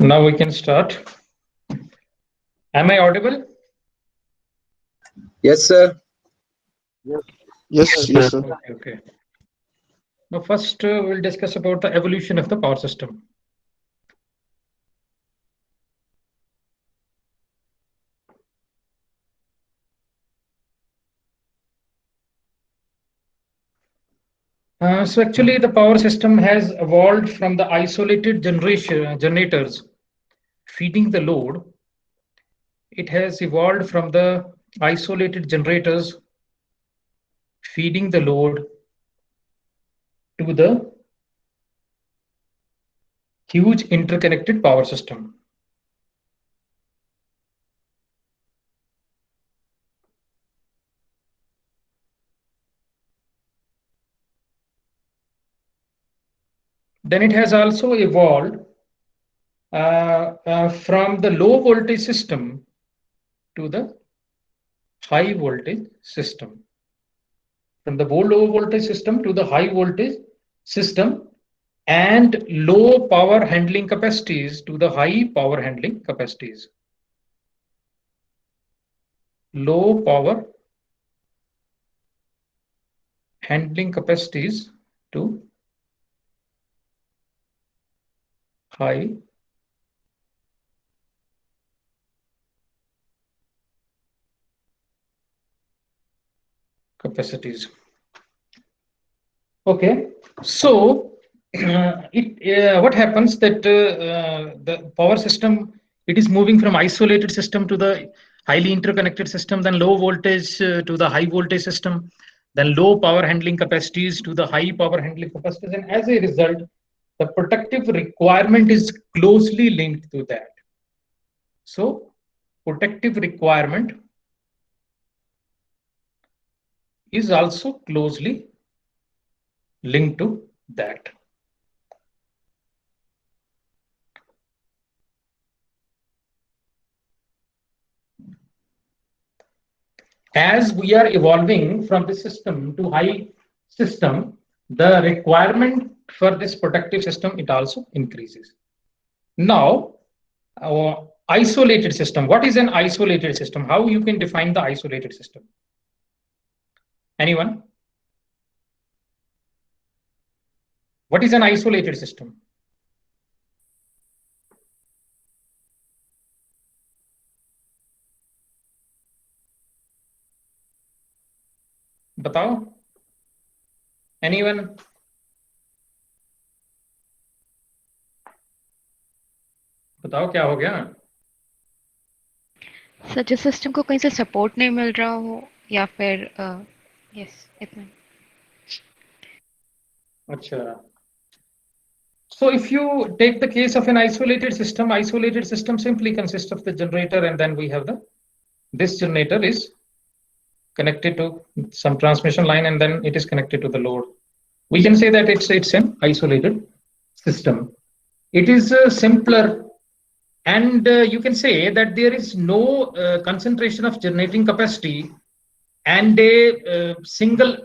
Now we can start. Am I audible? Yes, sir. Yes, yes, sir. Okay, okay. Now first we'll discuss about the evolution of the power system. So actually the power system has evolved from the isolated generators feeding the load. It has evolved from the isolated generators feeding the load to the huge interconnected power system. Then it has also evolved from the low voltage system to the high voltage system. From the low voltage system to the high voltage system, and low power handling capacities to the high power handling capacities. Low power handling capacities to high capacities. Okay, so what happens that the power system, it is moving from isolated system to the highly interconnected system, then low voltage to the high voltage system, then low power handling capacities to the high power handling capacities, and as a result, the protective requirement is closely linked to that. So, protective requirement is also closely linked to that. As we are evolving from the system to high system, the requirement for this protective system, it also increases. Now, isolated system. What is an isolated system? How you can define the isolated system? Anyone? What is an isolated system? बताओ? Anyone? बताओ क्या हो गया? Sir जिस system को कहीं से support नहीं मिल रहा हो या फिर यस इतना. अच्छा. So if you take the case of an isolated system simply consists of the generator, and then we have this generator is connected to some transmission line, and then it is connected to the load. We can say that it's an isolated system. It is simpler, and you can say that there is no concentration of generating capacity, and a single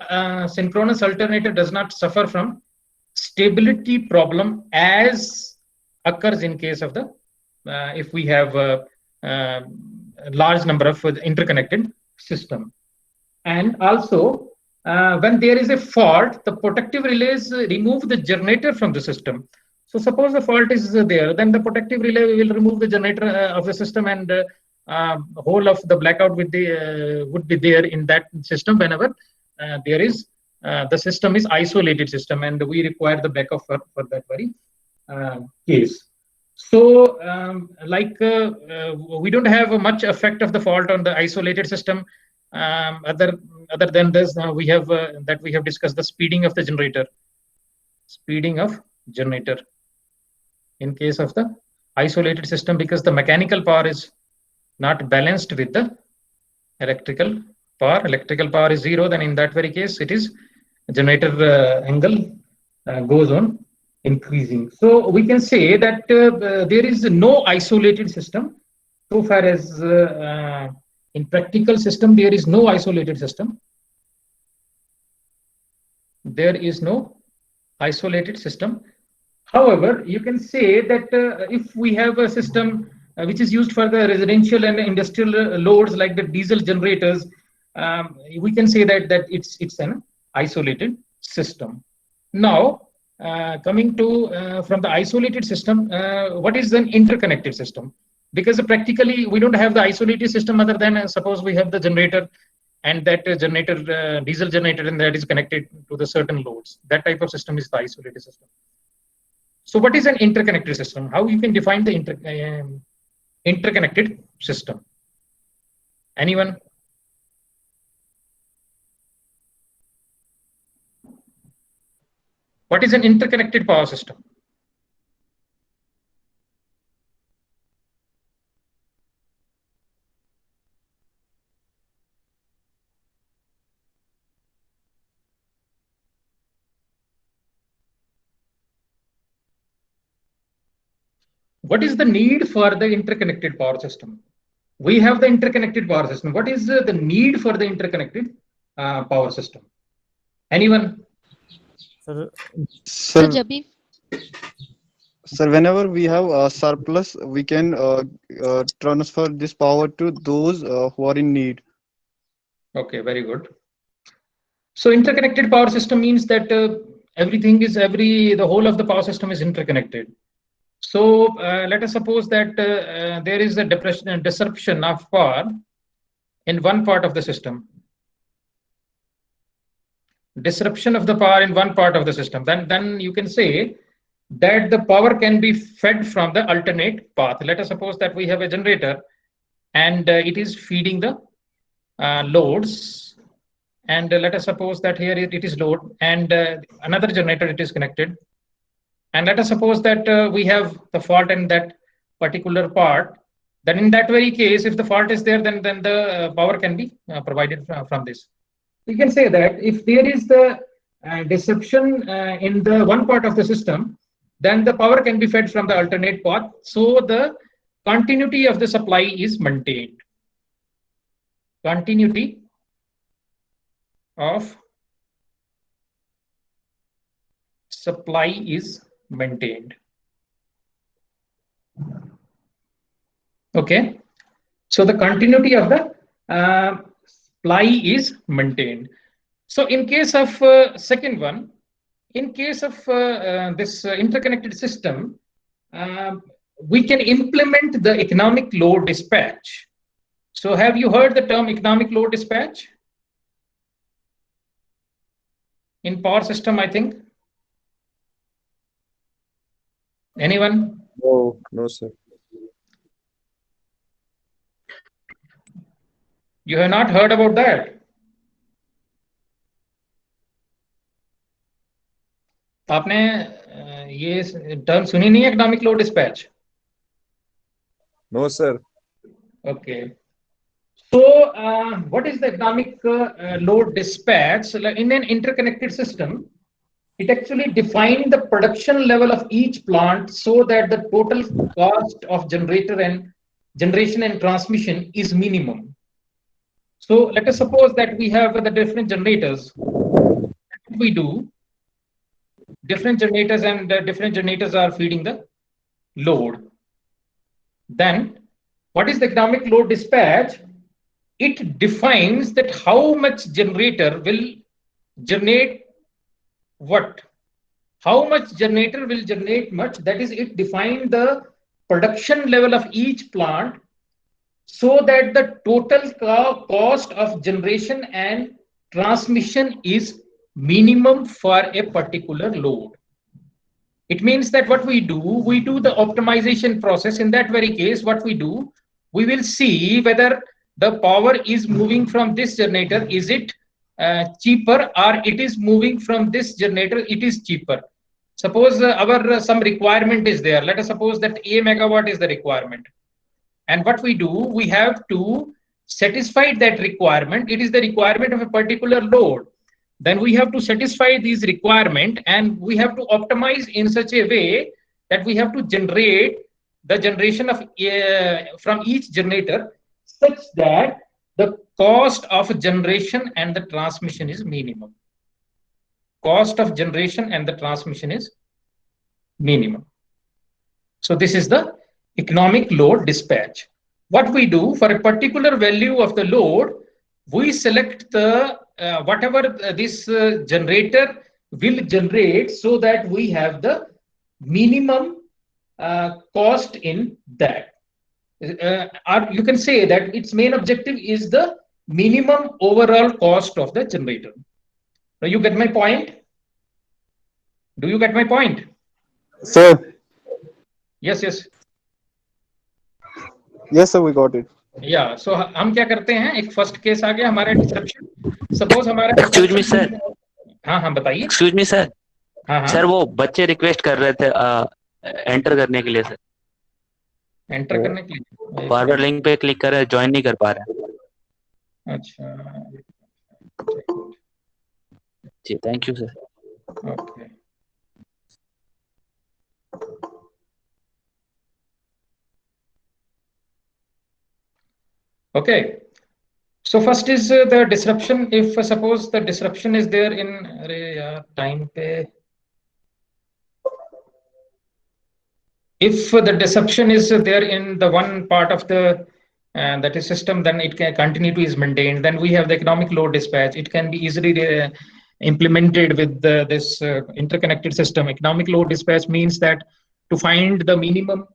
synchronous alternator does not suffer from stability problem as occurs in case of the if we have a large number of interconnected system. And also when there is a fault, the protective relays remove the generator from the system. So suppose the fault is there, then the protective relay will remove the generator of the system, and whole of the blackout would be there in that system whenever there is the system is isolated system, and we require the backup for that very case. So we don't have much effect of the fault on the isolated system. Other than this, we have that we have discussed the speeding of the generator. Speeding of generator in case of the isolated system, because the mechanical power is not balanced with the electrical power. Electrical power is zero, then in that very case it is generator angle goes on increasing. So we can say that there is no isolated system so far as in practical system there is no isolated system. There is no isolated system. However, you can say that if we have a system which is used for the residential and industrial loads like the diesel generators, we can say that it's an isolated system. Now, coming to from the isolated system, what is an interconnected system? Because practically we don't have the isolated system other than suppose we have the generator and that generator, diesel generator, and that is connected to the certain loads. That type of system is the isolated system. So what is an interconnected system? How you can define the interconnected system? Anyone? What is an interconnected power system? What is the need for the interconnected power system? We have the interconnected power system. What is the need for the interconnected power system? Anyone? Sir, So, Sir, Jabbi, sir, whenever we have a surplus, we can transfer this power to those who are in need. Okay, very good. So interconnected power system means that everything is the whole of the power system is interconnected. So let us suppose that there is a disruption of power in one part of the system. Disruption of the power in one part of the system. Then you can say that the power can be fed from the alternate path. Let us suppose that we have a generator and it is feeding the loads. And let us suppose that here it is load and another generator it is connected. And let us suppose that we have the fault in that particular part. Then in that very case, if the fault is there, then the power can be provided from this. We can say that if there is the disruption in the one part of the system, then the power can be fed from the alternate path. So the continuity of the supply is maintained. Continuity of supply is maintained. Okay, so the continuity of the supply is maintained. So in case of second one, in case of this interconnected system, we can implement the economic load dispatch. So have you heard the term economic load dispatch? In power system, I think. Anyone? no, no, sir. You have not heard about that? आपने ये term सुनी नहीं है economic load dispatch? No, sir. Okay. So what is the economic load dispatch? In an interconnected system, it actually defines the production level of each plant so that the total cost of generation and transmission is minimum. So let us suppose that we have the different generators. What we do, different generators and different generators are feeding the load. Then what is the economic load dispatch? It defines that how much generator will generate what, how much generator will generate much. That is, it defines the production level of each plant so that the total cost of generation and transmission is minimum for a particular load. It means that what we do the optimization process. In that very case, what we do, we will see whether the power is moving from this generator, is it cheaper, or it is moving from this generator, it is cheaper. Suppose our some requirement is there. Let us suppose that a megawatt is the requirement. And what we do, we have to satisfy that requirement. It is the requirement of a particular load. Then we have to satisfy these requirement and we have to optimize in such a way that we have to generate the generation of from each generator such that the cost of generation and the transmission is minimum. Cost of generation and the transmission is minimum. So this is the economic load dispatch. What we do for a particular value of the load, we select the whatever this generator will generate, so that we have the minimum cost in that. Or you can say that its main objective is the minimum overall cost of the generator. Now you get my point? Do you get my point? Sir, Yes, yes. yes, sir, we got it. या सो हम क्या करते हैं, एक first case आ गया हमारा description. Suppose हमारा excuse me sir. हाँ हाँ बताइए. Excuse me sir. हाँ हाँ सर वो बच्चे रिक्वेस्ट कर रहे थे एंटर करने के लिए सर. एंटर करने के लिए फॉरवर्ड लिंक पे क्लिक कर रहे, ज्वाइन नहीं कर पा रहे. अच्छा जी thank you sir. Okay. Okay, so first is the disruption. If suppose the disruption is there in time pe, if the disruption is there in the one part of the that is system, then it can continue to is maintained. Then we have the economic load dispatch. It can be easily implemented with this interconnected system. Economic load dispatch means that to find the minimum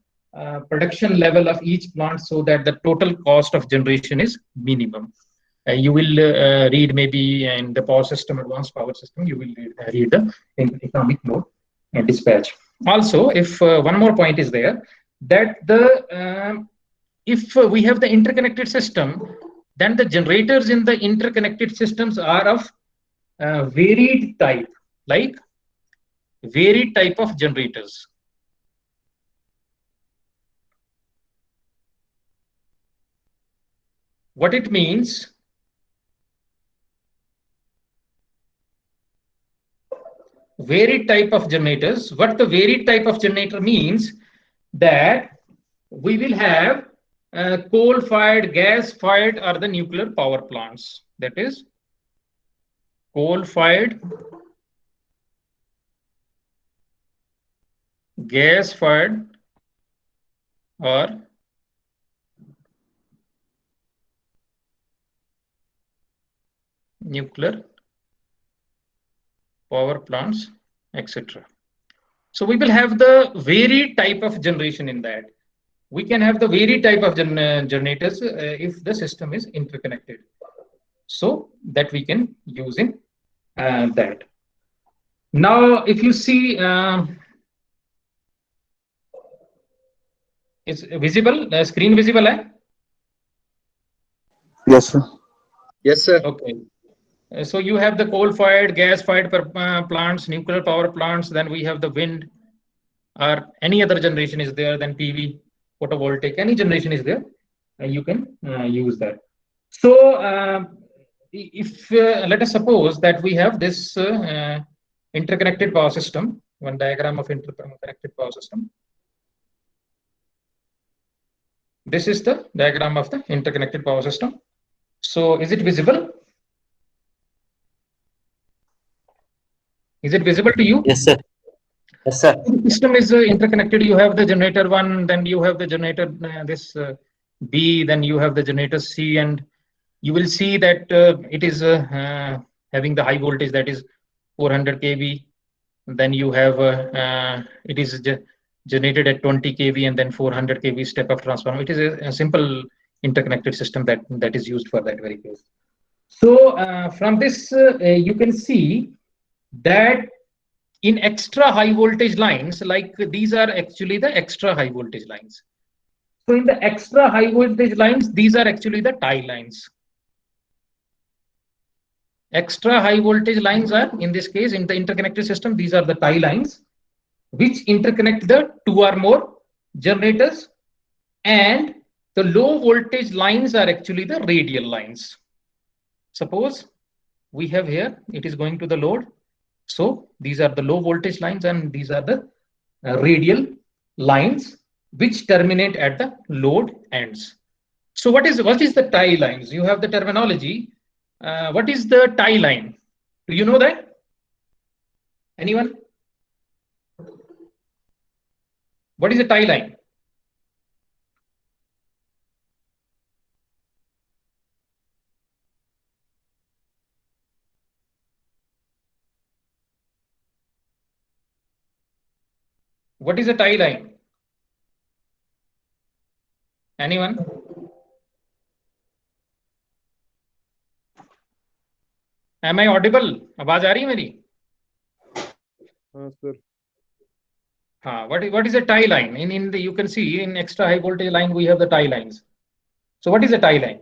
production level of each plant, so that the total cost of generation is minimum. You will read maybe in the power system, advanced power system, you will read the economic load dispatch. Also, if one more point is there, that the if we have the interconnected system, then the generators in the interconnected systems are of varied type, like varied type of generators. What it means, varied type of generators. What the varied type of generator means, that we will have coal-fired, gas-fired, or the nuclear power plants. That is coal-fired, gas-fired, or nuclear power plants, etc. So we will have the varied type of generation in that. We can have the varied type of generators if the system is interconnected, so that we can use in that. Now if you see, it's visible, the screen visible hai? Yes, sir. Yes, sir. Okay. So you have the coal-fired, gas-fired plants, nuclear power plants. Then we have the wind, or any other generation is there. Then PV, photovoltaic, any generation is there. You can use that. So if let us suppose that we have this interconnected power system. One diagram of interconnected power system. This is the diagram of the interconnected power system. So is it visible? Is it visible to you? Yes sir. Yes sir. The system is interconnected. You have the generator 1, then you have the generator this B, then you have the generator C, and you will see that it is having the high voltage, that is 400 kV. Then you have it is generated at 20 kV and then 400 kV step up transformer. It is a simple interconnected system that is used for that very case. So from this you can see that in extra high voltage lines, like these are actually the extra high voltage lines. So in the extra high voltage lines, these are actually the tie lines. Extra high voltage lines are, in this case, in the interconnected system, these are the tie lines which interconnect the 2 or more generators, and the low voltage lines are actually the radial lines. Suppose we have here, it is going to the load. So these are the low voltage lines and these are the radial lines which terminate at the load ends. So what is the tie lines? You have the terminology. What is the tie line? Do you know that? Anyone? What is a tie line? What is a tie line? Anyone? Am I audible? आवाज आ रही है मेरी? sir. What is a tie line? In the, you can see in extra high voltage line we have the tie lines. So what is a tie line?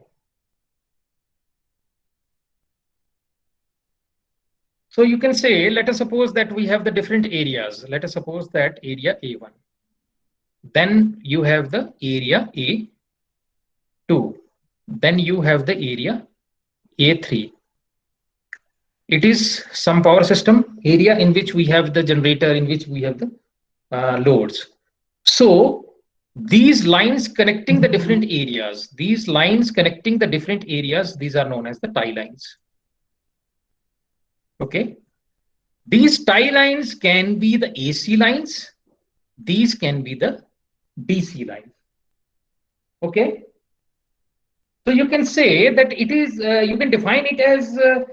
So you can say, let us suppose that we have the different areas. Let us suppose that area A1. Then you have the area A2. Then you have the area A3. It is some power system area in which we have the generator, in which we have the loads. So these lines connecting the different areas, these are known as the tie lines. Okay. These tie lines can be the AC lines. These can be the DC lines. Okay. So you can say that it is, you can define it as the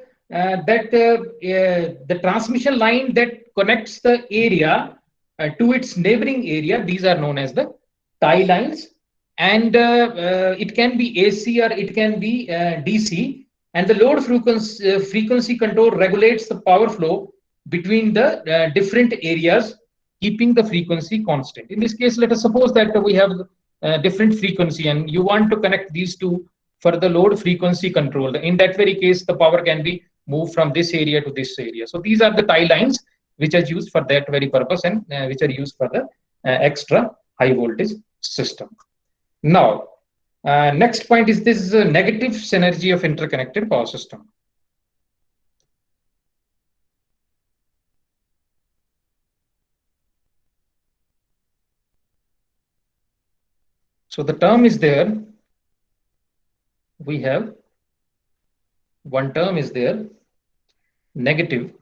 transmission line that connects the area to its neighboring area. These are known as the tie lines, and it can be AC or it can be DC, and the load frequency control regulates the power flow between the different areas, keeping the frequency constant. In this case, let us suppose that we have different frequency and you want to connect these two for the load frequency control. In that very case, the power can be moved from this area to this area. So these are the tie lines which are used for that very purpose, and which are used for the extra high voltage system. Now, next point is this negative synergy of interconnected power system. So the term is there. We have one term is there, negative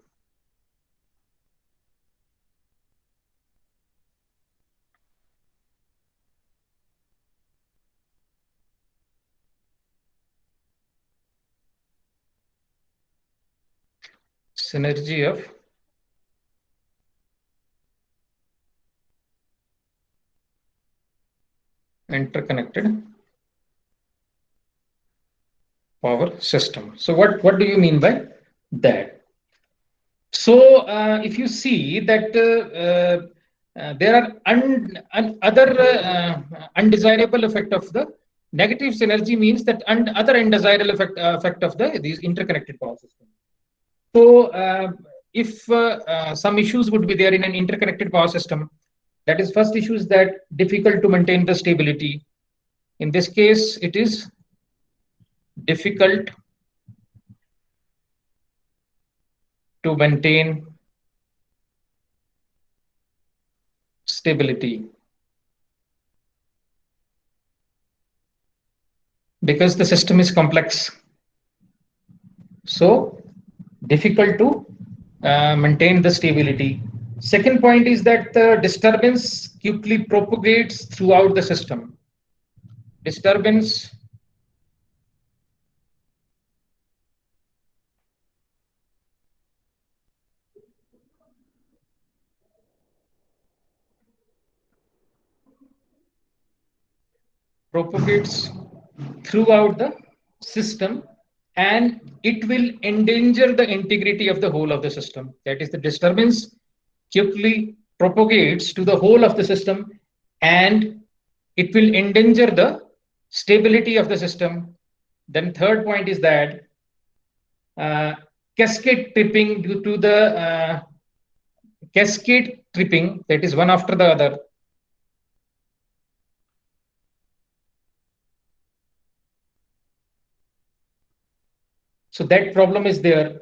synergy of interconnected power system. So what do you mean by that? So if you see that there are other undesirable effect of the negative synergy, means that other undesirable effect of these interconnected power systems. So if some issues would be there in an interconnected power system, that is, first issue is that difficult to maintain the stability. In this case, it is difficult to maintain stability because the system is complex. So difficult to maintain the stability. Second point is that the disturbance quickly propagates throughout the system. Disturbance propagates throughout the system, and it will endanger the integrity of the whole of the system. That is, the disturbance quickly propagates to the whole of the system, and it will endanger the stability of the system. Then third point is that cascade tripping, due to the cascade tripping, that is one after the other. So that problem is there.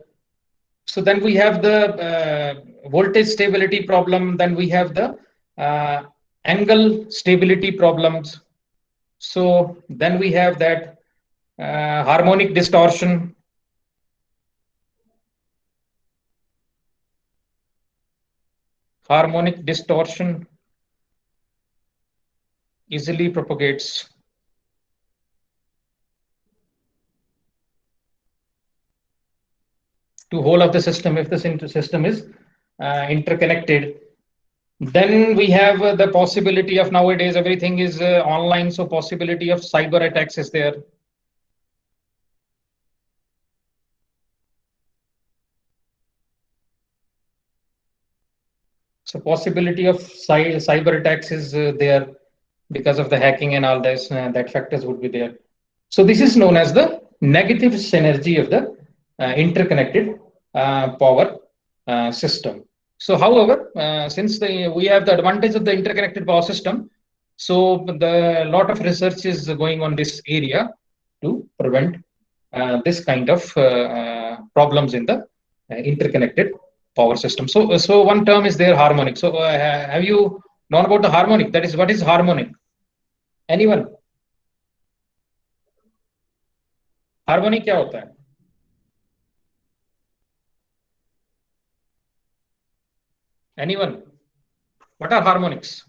So then we have the voltage stability problem. Then we have the angle stability problems. So then we have that harmonic distortion. Harmonic distortion. easily propagates to whole of the system if the system is interconnected. Then we have the possibility of nowadays everything is online, so possibility of cyber attacks is there. So possibility of cyber attacks is there because of the hacking and all this, that factors would be there. So this is known as the negative synergy of the interconnected power system. So however, since we have the advantage of the interconnected power system, so the lot of research is going on this area to prevent this kind of problems in the interconnected power system. So one term is there, harmonic. So have you known about the harmonic? That is, what is harmonic? Anyone? Harmonic क्या होता है? Anyone? What are harmonics?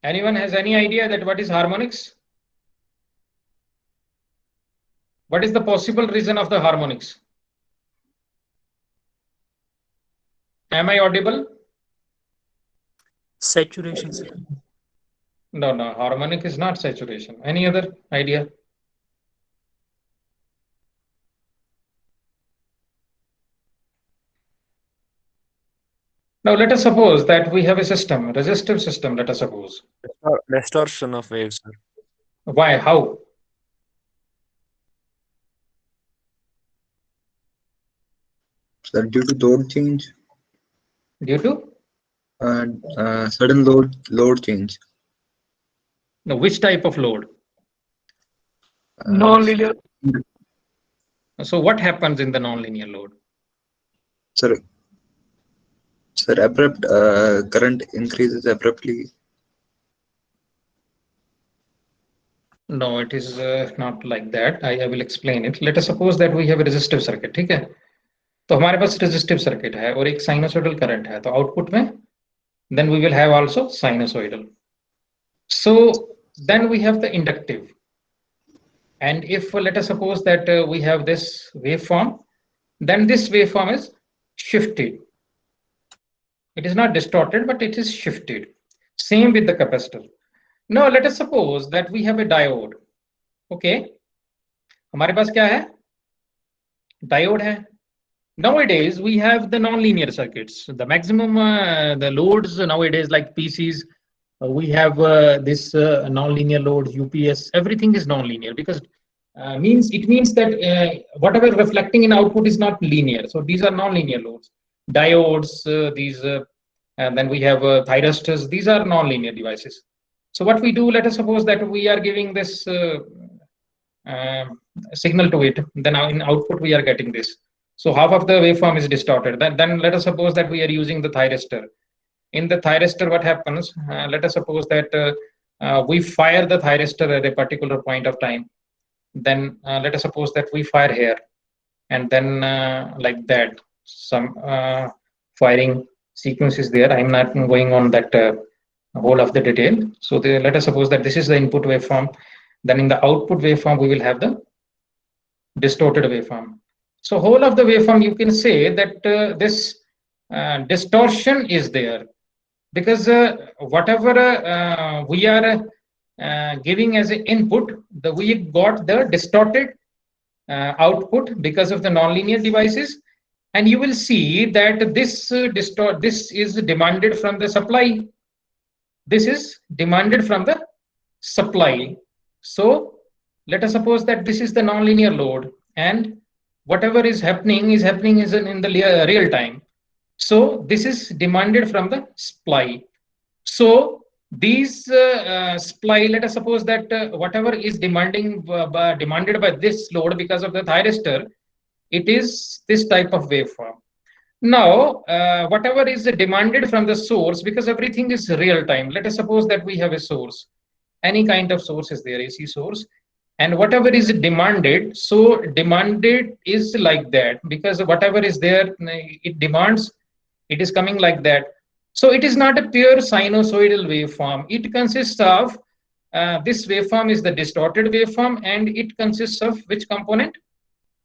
Anyone has any idea that what is harmonics? What is the possible reason of the harmonics? Am I audible? Saturation, sir. No, harmonic is not saturation. Any other idea? Now let us suppose that we have a system, resistive system, let us suppose. Distortion of waves, sir. Why? How? Sir, due to load change Due to? and sudden load change. No, which type of load? Non-linear. So what happens in the non-linear load? Sir, abrupt current increases abruptly. No, it is not like that. I will explain it. Let us suppose that we have a resistive circuit, ठीक है? तो हमारे पास resistive circuit है और एक sinusoidal current है, तो output में then we will have also sinusoidal. So then we have the inductive. And if let us suppose that we have this waveform, then this waveform is shifted. It is not distorted, but it is shifted. Same with the capacitor. Now let us suppose that we have a diode. Okay. हमारे पास क्या है? Diode है. Nowadays we have the nonlinear circuits. The maximum the loads nowadays, like PCs, we have this nonlinear load, UPS. Everything is nonlinear because it means that whatever reflecting in output is not linear. So these are nonlinear loads. Diodes, and then we have thyristors. These are nonlinear devices. So what we do, let us suppose that we are giving this signal to it. Then in output we are getting this. So half of the waveform is distorted. Then let us suppose that we are using the thyristor. In the thyristor, what happens? Let us suppose that we fire the thyristor at a particular point of time. Then let us suppose that we fire here, and then like that, some firing sequence is there. I'm not going on that whole of the detail. So let us suppose that this is the input waveform. Then in the output waveform, we will have the distorted waveform. So whole of the waveform, you can say that this distortion is there because whatever we are giving as an input, we got the distorted output because of the nonlinear devices, and you will see that this is demanded from the supply. This is demanded from the supply. So let us suppose that this is the nonlinear load, and whatever is happening is in the real time. So this is demanded from the supply. So these supply, let us suppose that whatever is demanded by this load because of the thyristor, it is this type of waveform. Now, whatever is demanded from the source, because everything is real time. Let us suppose that we have a source. Any kind of source is there, AC source. And whatever is demanded, so demanded is like that because whatever is there, it demands It is coming like that. So it is not a pure sinusoidal waveform. It consists of this waveform is the distorted waveform, and it consists of which component?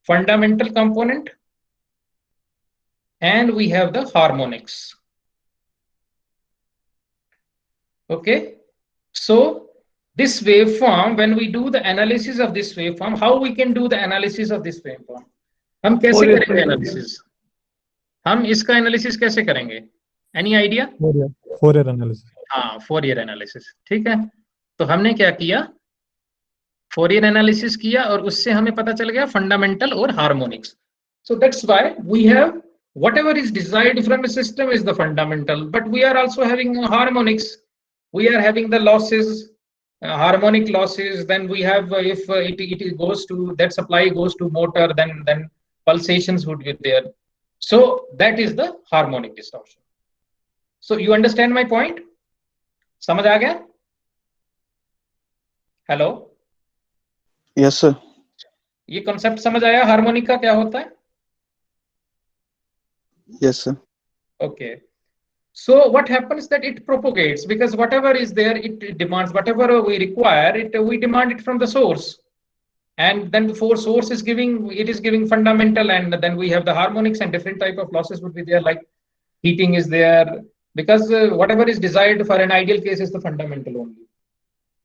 Fundamental component, and we have the harmonics. Okay, so this waveform, when we do the analysis of this waveform, how we can do the analysis of this waveform? हम कैसे करेंगे analysis? हम इसका analysis कैसे करेंगे? Any idea? Fourier analysis. हाँ, Fourier analysis. ठीक है, तो हमने क्या किया? Fourier analysis किया और उससे हमें पता चल गया fundamental और harmonics. So that's why we have whatever is desired from a system is the fundamental, but we are also having harmonics. We are having the losses, harmonic losses. Then we have if it goes to that supply goes to motor, then pulsations would be there. So that is the harmonic distortion. So you understand my point? समझ आ गया? Hello? Yes, sir. ये concept समझ आया harmonic का क्या होता है? Yes, sir. Okay. So what happens that it propagates, because whatever is there, it demands whatever we require, we demand it from the source. And then the source is giving fundamental, and then we have the harmonics, and different type of losses would be there, like heating is there, because whatever is desired for an ideal case is the fundamental only.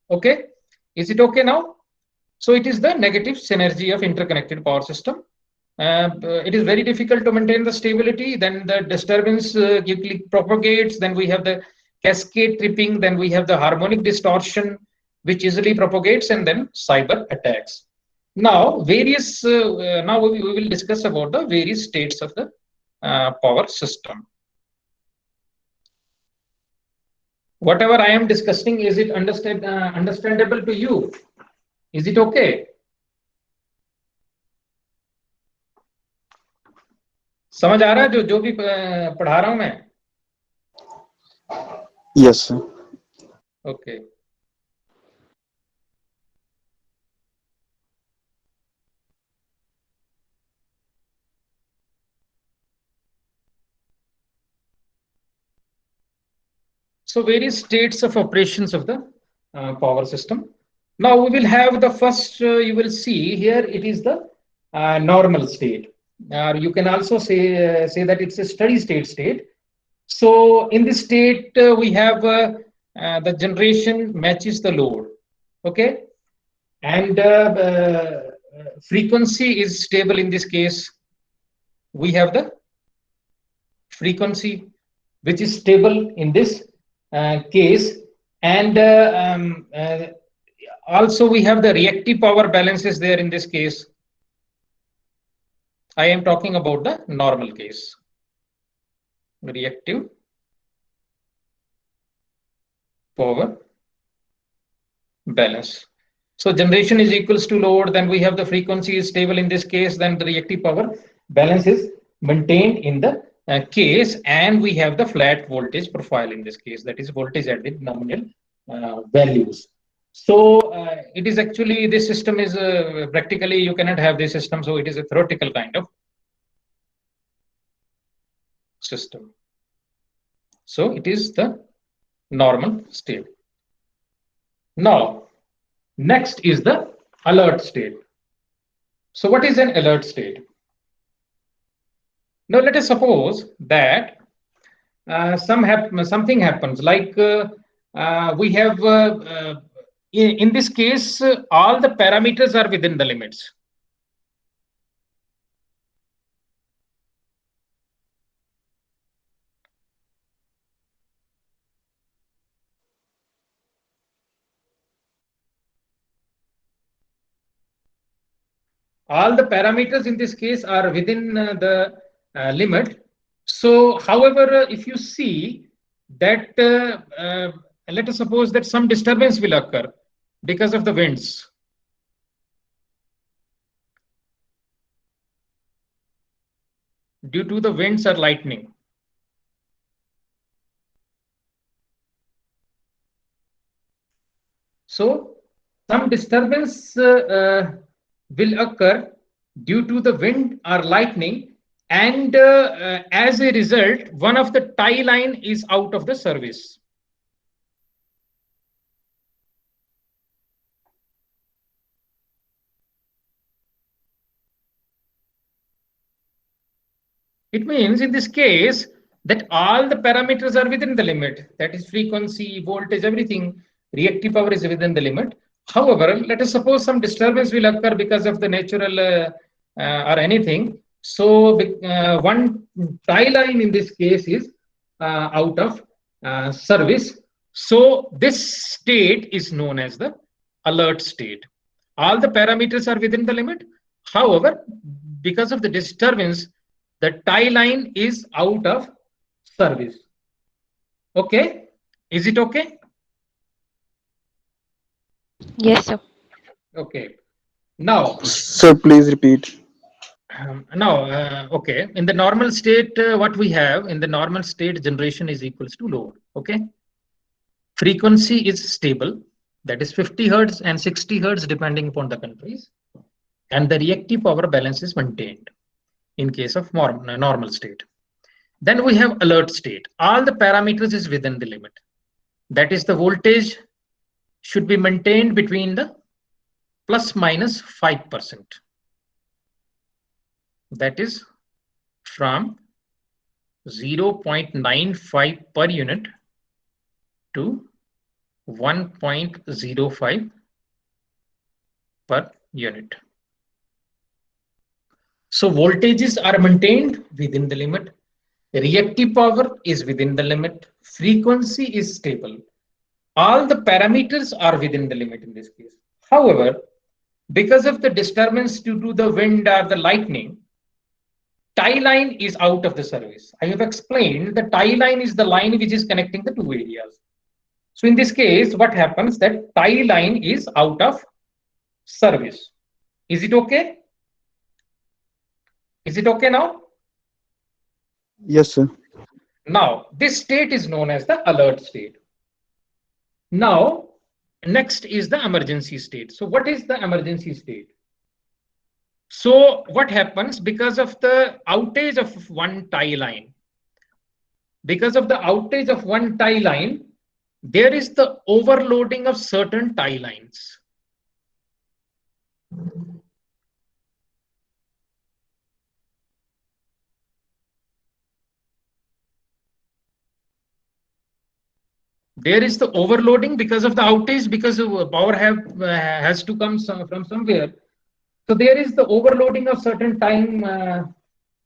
Okay, is it okay now? So it is the negative synergy of interconnected power system. It is very difficult to maintain the stability. Then the disturbance propagates. Then we have the cascade tripping. Then we have the harmonic distortion, which easily propagates, and then cyber attacks. Now, now we will discuss about the various states of the power system. Whatever I am discussing, is it understandable to you? Is it okay? समझ आ रहा है जो भी पढ़ा रहा हूं मैं? Yes, sir. Okay. So various states of operations of the power system. Now we will have the first, you will see here, it is the normal state. You can also say that it's a steady state. So in this state, we have the generation matches the load, okay? And frequency is stable in this case. We have the frequency, which is stable in this case. And also we have the reactive power balances there in this case. I am talking about the normal case. Reactive power balance. So generation is equals to load, then we have the frequency is stable in this case, then the reactive power balance is maintained in the case, and we have the flat voltage profile in this case, that is voltage at the nominal values. So it is actually, this system is practically you cannot have this system, so it is a theoretical kind of system. So it is the normal state. Now, next is the alert state. So what is an alert state? Now let us suppose that something happens, like we have in this case all the parameters are within the limits. All the parameters in this case are within the limit. So, however, if you see that, let us suppose that some disturbance will occur because of the winds. Due to the winds or lightning. So, some disturbance will occur due to the wind or lightning, and as a result, one of the tie line is out of the service. It means in this case that all the parameters are within the limit, that is frequency, voltage, everything, reactive power is within the limit. However, let us suppose some disturbance will occur because of the natural or anything. So one tie line in this case is out of service. So this state is known as the alert state. All the parameters are within the limit. However, because of the disturbance, the tie line is out of service. Okay, is it okay? Yes, sir. Okay. Now, Sir, please repeat. okay. In the normal state, what we have in the normal state, generation is equals to load. Okay. Frequency is stable, that is 50 hertz and 60 hertz depending upon the countries, and the reactive power balance is maintained in case of normal state. Then we have alert state. All the parameters is within the limit. That is, the voltage should be maintained between the plus minus 5%. That is from 0.95 per unit to 1.05 per unit. So voltages are maintained within the limit. Reactive power is within the limit. Frequency is stable. All the parameters are within the limit in this case. However, because of the disturbance due to the wind or the lightning, tie line is out of the service. I have explained the tie line is the line which is connecting the two areas. So in this case, what happens that tie line is out of service. Is it okay? Is it okay now? Yes, sir. Now, this state is known as the alert state. Now, next is the emergency state. So what is the emergency state? So what happens because of the outage of one tie line? Because of the outage of one tie line, there is the overloading of certain tie lines. There is the overloading because of the outage, because power has to come from somewhere. So there is the overloading of certain tie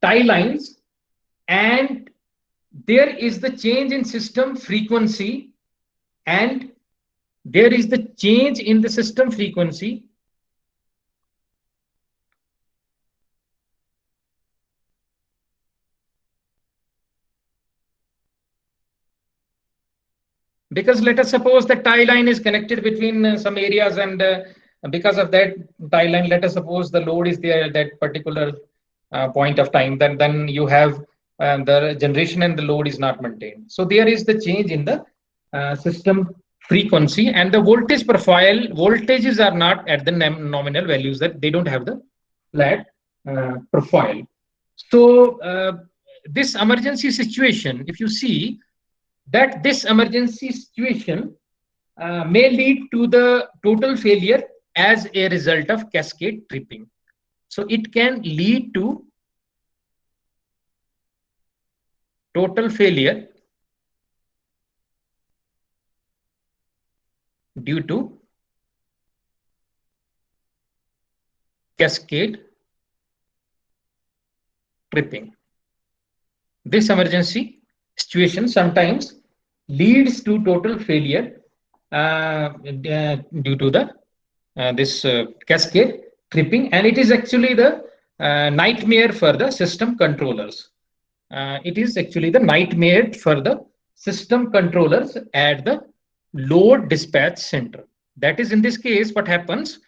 lines, and there is the change in system frequency, and there is the change in the system frequency. Because let us suppose the tie line is connected between some areas, and because of that tie line, let us suppose the load is there at that particular point of time, then you have the generation and the load is not maintained. So there is the change in the system frequency, and the voltage profile, voltages are not at the nominal values, that they don't have the flat profile. So this emergency situation, if you see that this emergency situation may lead to the total failure as a result of cascade tripping. So it can lead to total failure due to cascade tripping. This emergency situation sometimes leads to total failure due to the this cascade tripping, and it is actually the nightmare for the system controllers. It is actually the nightmare for the system controllers at the load dispatch center. That is, in this case, what happens,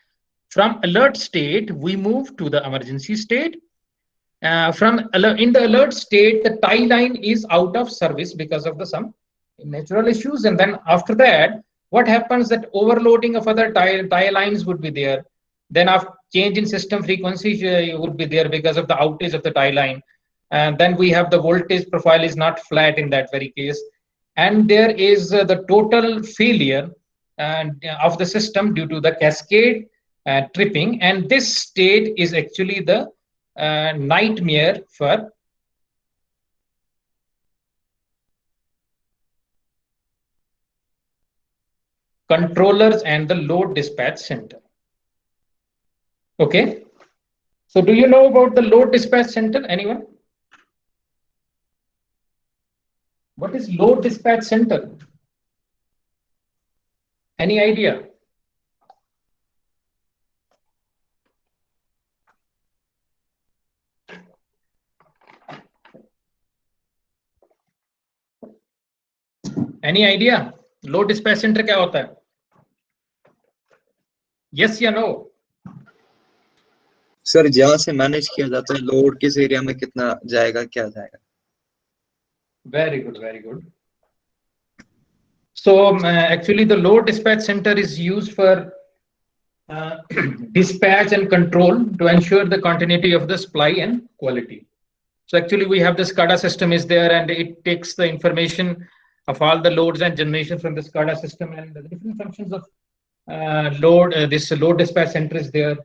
from alert state we move to the emergency state. In the alert state, the tie line is out of service because of the some natural issues, and then after that, what happens, that overloading of other tie lines would be there. Then after change in system frequency would be there because of the outage of the tie line. and then we have the voltage profile is not flat in that very case, and there is the total failure of the system due to the cascade tripping, and this state is actually the nightmare for controllers and the load dispatch center. Okay, so do you know about the load dispatch center? Anyone? What is load dispatch center? Any idea? Any idea? Load dispatch center क्या होता है? Yes या no? Sir जहाँ से manage किया जाता है load किस एरिया में कितना जाएगा क्या जाएगा. Very good, very good. So actually the load dispatch center is used for dispatch and control to ensure the continuity of the supply and quality. So actually we have the SCADA system is there, and it takes the information of all the loads and generation from the SCADA system, and the different functions of load. This load dispatch center is there.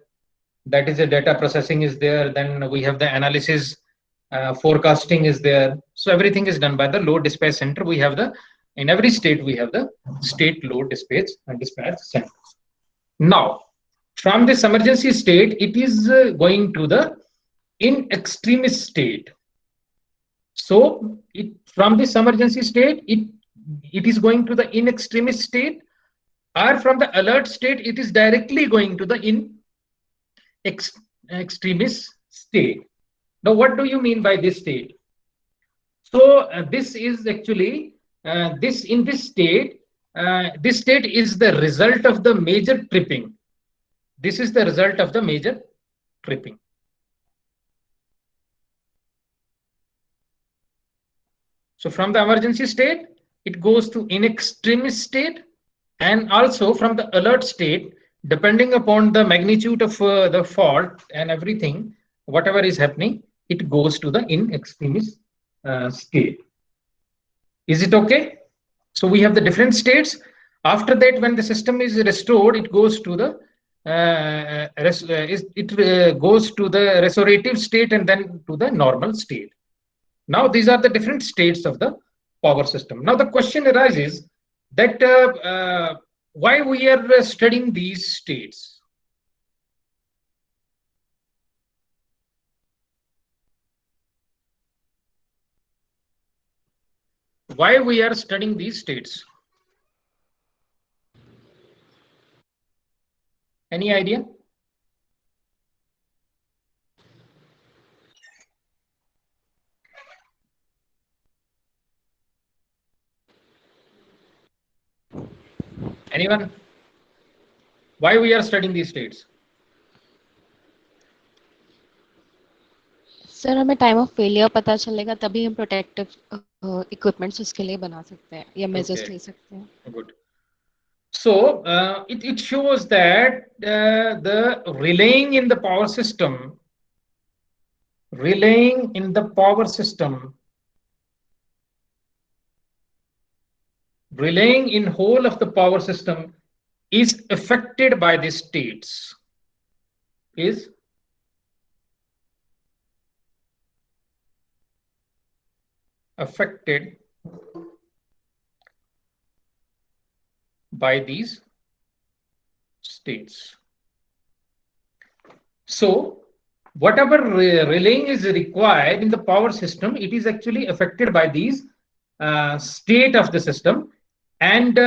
That is the data processing is there. Then we have the analysis, forecasting is there. So everything is done by the load dispatch center. We have the, in every state we have the state load dispatch and dispatch center. Now from this emergency state, it is going to the in extremis state. So from this emergency state, it is going to the in extremis state, or from the alert state, it is directly going to the in extremis state. Now, what do you mean by this state? So this is actually this state is the result of the major tripping. This is the result of the major tripping. So from the emergency state, it goes to in extremis state, and also from the alert state, depending upon the magnitude of the fault and everything, whatever is happening, it goes to the in extremis state. Is it okay? So we have the different states. After that, when the system is restored, it goes to the goes to the restorative state and then to the normal state. Now these are the different states of the power system. Now the question arises that why we are studying these states? Why we are studying these states? Any idea? Anyone? Why we are studying these states? Sir हमें time of failure पता चलेगा तभी हम protective equipments उसके लिए बना सकते हैं या मेजर्स ले सकते हैं. Good. So it shows that the relaying in the power system, relaying in whole of the power system is affected by the states. Is affected by these states. So whatever relaying is required in the power system, it is actually affected by these state of the system, and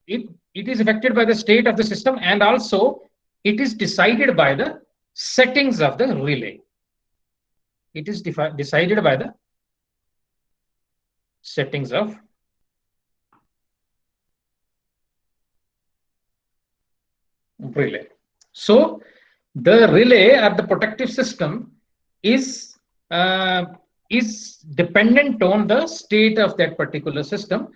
it is affected by the state of the system, and also it is decided by the settings of the relay. It is decided by the settings of relay. So the relay or the protective system is dependent on the state of that particular system,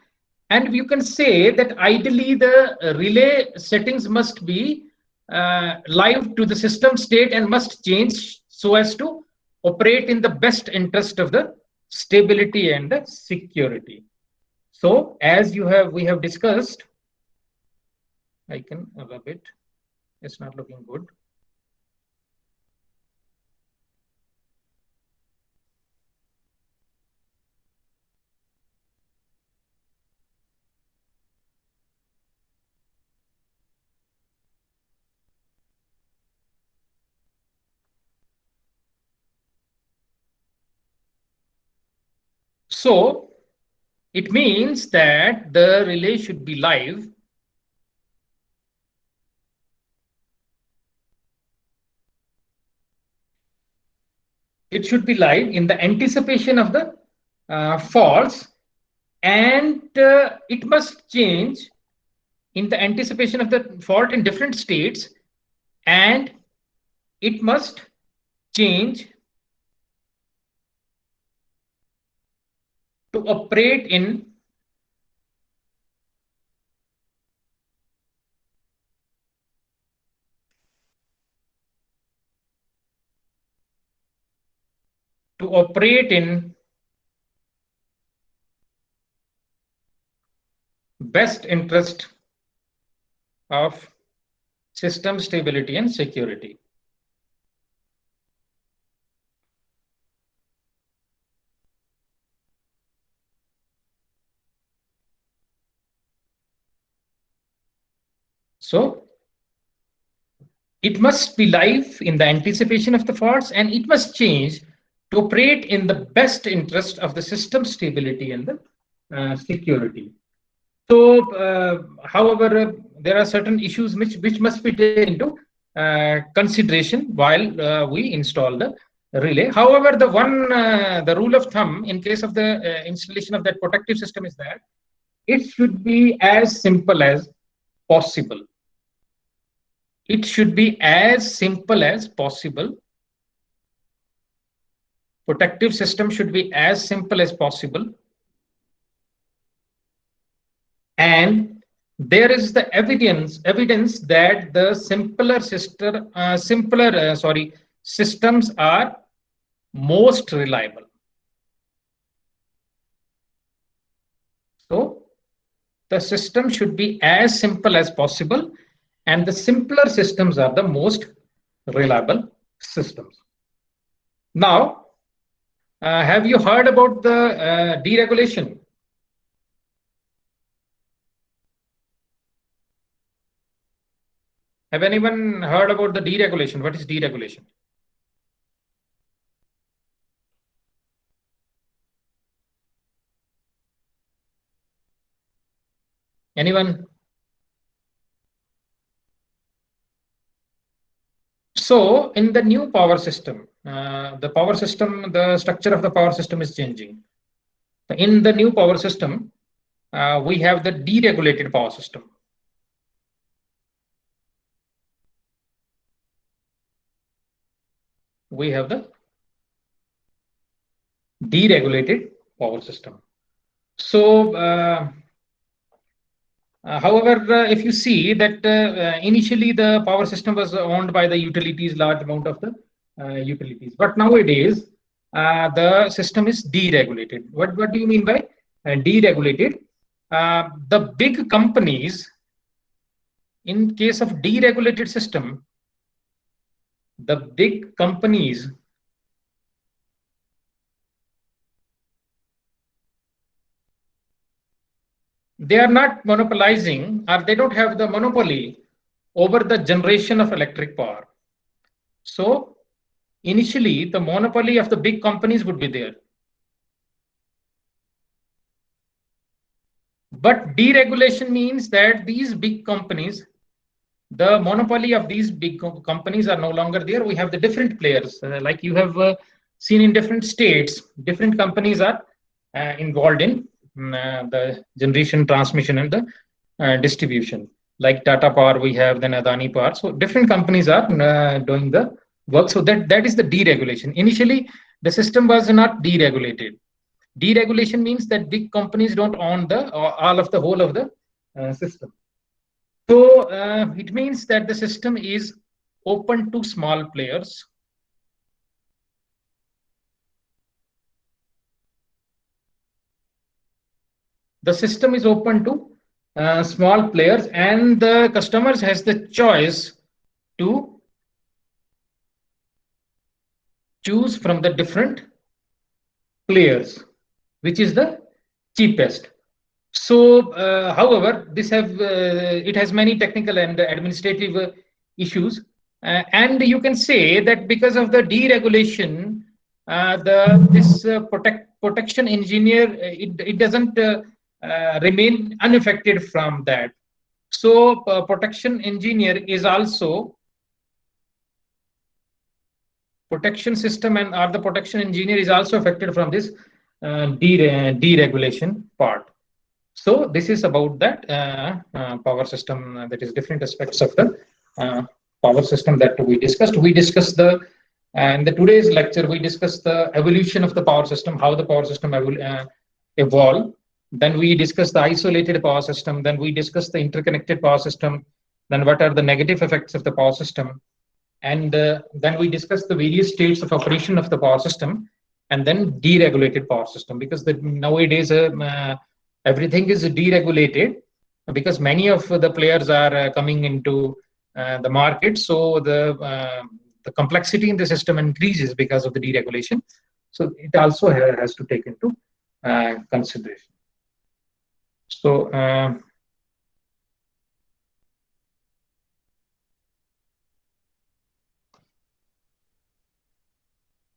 and you can say that ideally the relay settings must be live to the system state and must change so as to operate in the best interest of the stability and the security. So as we have discussed, I can rub it. It's not looking good. So it means that the relay should be live in the anticipation of the faults, and it must change in the anticipation of the fault in different states, and it must change to operate in best interest of system stability and security. So it must be live in the anticipation of the faults, and it must change to operate in the best interest of the system stability and the security. So, however, there are certain issues which must be taken into consideration while we install the relay. However, the rule of thumb in case of the installation of that protective system is that it should be as simple as possible. It should be as simple as possible. Protective system should be as simple as possible. And there is the evidence that the systems are most reliable. So the system should be as simple as possible, and the simpler systems are the most reliable systems. Now, have you heard about the deregulation? Have anyone heard about the deregulation? What is deregulation? Anyone? So in the new power system, the structure of the power system is changing. In the new power system, we have the deregulated power system. We have the deregulated power system. So, however, if you see that initially the power system was owned by the utilities, large amount of the utilities, but nowadays the system is deregulated. What do you mean by deregulated? The big companies, in case of deregulated system, the big companies they are not monopolizing, or they don't have the monopoly over the generation of electric power. So initially the monopoly of the big companies would be there. But deregulation means that these big companies, the monopoly of these big companies are no longer there. We have the different players, like you have seen in different states, different companies are involved in the generation, transmission, and the distribution. Like Tata Power, we have then Adani Power. So different companies are doing the work. So that is the deregulation. Initially, the system was not deregulated. Deregulation means that big companies don't own the whole of the system. So it means that the system is open to small players. the system is open to small players, and the customers has the choice to choose from the different players, which is the cheapest. So, however, it has many technical and administrative issues, and you can say that because of the deregulation, this protection engineer, it doesn't remain unaffected from that. So, protection engineer is also protection system, and or the protection engineer is also affected from this deregulation part. So this is about that power system, that is different aspects of the power system that we discussed. We discussed in the today's lecture, we discussed the evolution of the power system, how the power system evolved. Then we discussed the isolated power system. Then we discussed the interconnected power system. Then what are the negative effects of the power system? And then we discussed the various states of operation of the power system, and then deregulated power system, because nowadays everything is deregulated because many of the players are coming into the market. So the complexity in the system increases because of the deregulation. So it also has to take into consideration. So